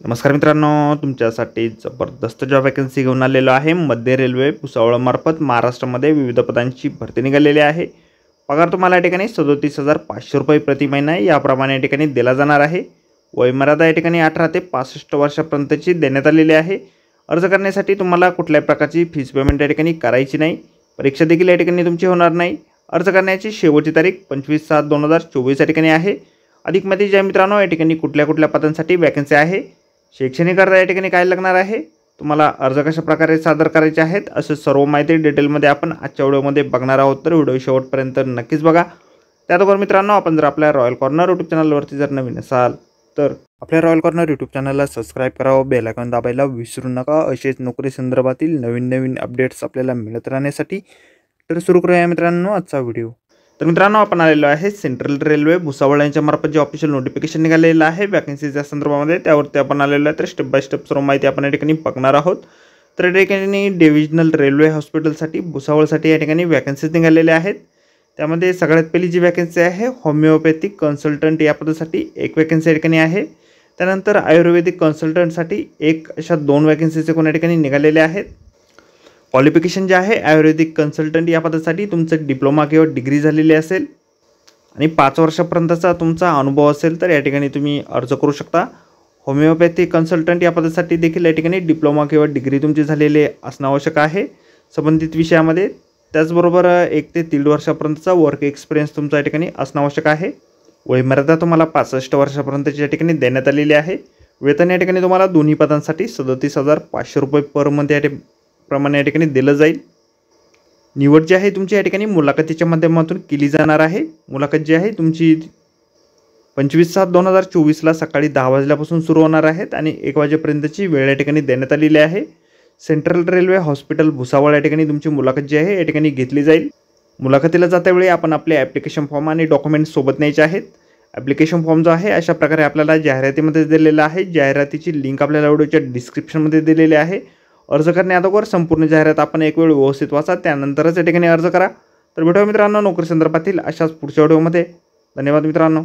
नमस्कार मित्रांनो, तुमच्यासाठी जबरदस्त जॉब वॅकन्सी घेऊन आलेलो आहे। मध्य रेल्वे भुसावळमार्फत महाराष्ट्रामध्ये विविध पदांची भरती निघालेली आहे। पगार तुम्हाला या ठिकाणी 37,500 रुपये प्रति महिना याप्रमाणे या ठिकाणी दिला जाणार आहे। वयमर्यादा या ठिकाणी 18 ते 65 वर्षापर्यंतची देण्यात आलेली आहे। अर्ज करण्यासाठी तुम्हाला कुठल्याही प्रकारची फीस पेमेंट या ठिकाणी करायची नाही। परीक्षा देखील या ठिकाणी तुमची होणार नाही। अर्ज करण्याची शेवटची तारीख 25/7/2024 या ठिकाणी आहे। अधिक माहिती ज्या मित्रांनो या ठिकाणी कुठल्या पदांसाठी वॅकन्सी आहे, शैक्षणिक अर्ज या ठिकाणी काय लागणार आहे, तुम्हाला अर्ज कशा प्रकारे सादर करायचे आहेत, असे सर्व माहिती डिटेलमध्ये आपण आजच्या व्हिडिओमध्ये बघणार आहोत। तर व्हिडिओ शेवटपर्यंत नक्कीच बघा। त्याचबरोबर मित्रांनो, आपण जर आपल्या रॉयल कॉर्नर यूट्यूब चॅनलवरती जर नवीन असाल तर आपल्या रॉयल कॉर्नर यूट्यूब चॅनलला सबस्क्राईब करावं, बेल आयकॉन दाबायला विसरू नका। असेच नोकरी संदर्भातील नवीन अपडेट्स आपल्याला मिळत राहण्यासाठी। तर सुरू करूया मित्रांनो आजचा व्हिडिओ। तर मित्रांनो, आपण आलेलो आहे सेंट्रल रेल्वे भुसावळ यांच्या मार्फत जे ऑफिशियल नोटिफिकेशन निघालेलं आहे वॅकन्सीच्या संदर्भामध्ये, त्यावरती आपण आलेलो आहे। तर स्टेप बाय स्टेप सर्व माहिती आपण या ठिकाणी बघणार आहोत। तर या ठिकाणी डिव्हिजनल रेल्वे हॉस्पिटलसाठी भुसावळसाठी या ठिकाणी वॅकन्सीज निघालेल्या आहेत। त्यामध्ये सगळ्यात पहिली जी वॅकन्सी आहे होमिओपॅथिक कन्सल्टंट या पदासाठी एक वॅकन्सी या ठिकाणी आहे। त्यानंतर आयुर्वेदिक कन्सल्टंटसाठी एक, अशा 2 वॅकन्सीज या ठिकाणी निघालेल्या आहेत। क्वालिफिकेशन जे आहे आयुर्वेदिक कन्सल्टंट या पदासाठी तुमचं डिप्लोमा किंवा डिग्री झालेली असेल आणि 5 वर्षापर्यंतचा तुमचा अनुभव असेल तर या ठिकाणी तुम्ही अर्ज करू शकता। होमिओपॅथिक कन्सल्टंट या पदासाठी देखील या ठिकाणी डिप्लोमा किंवा डिग्री तुमची झालेली असणं आवश्यक आहे संबंधित विषयामध्ये। त्याचबरोबर 1 ते 1.5 वर्षापर्यंतचा वर्क एक्सपिरियन्स तुमचा या ठिकाणी असणं आवश्यक आहे। वयमर्यादा तुम्हाला 65 वर्षापर्यंतची या ठिकाणी देण्यात आलेली आहे। वेतन या ठिकाणी तुम्हाला दोन्ही पदांसाठी 37,500 रुपये पर मंथ या प्रमाणे या ठिकाणी दिलं जाईल। निवड जी आहे तुमची या ठिकाणी मुलाखतीच्या माध्यमातून केली जाणार आहे। मुलाखत जी आहे तुमची 25/7/2024 सकाळी 10 वाजल्यापासून सुरू होणार आहेत आणि 1 वाजेपर्यंतची वेळ या ठिकाणी देण्यात आलेली आहे। सेंट्रल रेल्वे हॉस्पिटल भुसावळ या ठिकाणी तुमची मुलाखत जी आहे या ठिकाणी घेतली जाईल। मुलाखतीला जातावेळी आपण आपले ॲप्लिकेशन फॉर्म आणि डॉक्युमेंट्स सोबत न्यायचे आहेत। ॲप्लिकेशन फॉर्म जो आहे अशा प्रकारे आपल्याला जाहिरातीमध्ये दिलेला आहे। जाहिरातीची लिंक आपल्याला व्हिडिओच्या डिस्क्रिप्शनमध्ये दिलेली आहे। अर्ज करण्याअगोदर संपूर्ण जाहिरात आपण एक वेळ व्यवस्थित वाचा, त्यानंतरच या ठिकाणी अर्ज करा। तर भेटूया मित्रांनो नोकरी संदर्भातील अशाच पुढच्या व्हिडिओमध्ये। धन्यवाद मित्रांनो।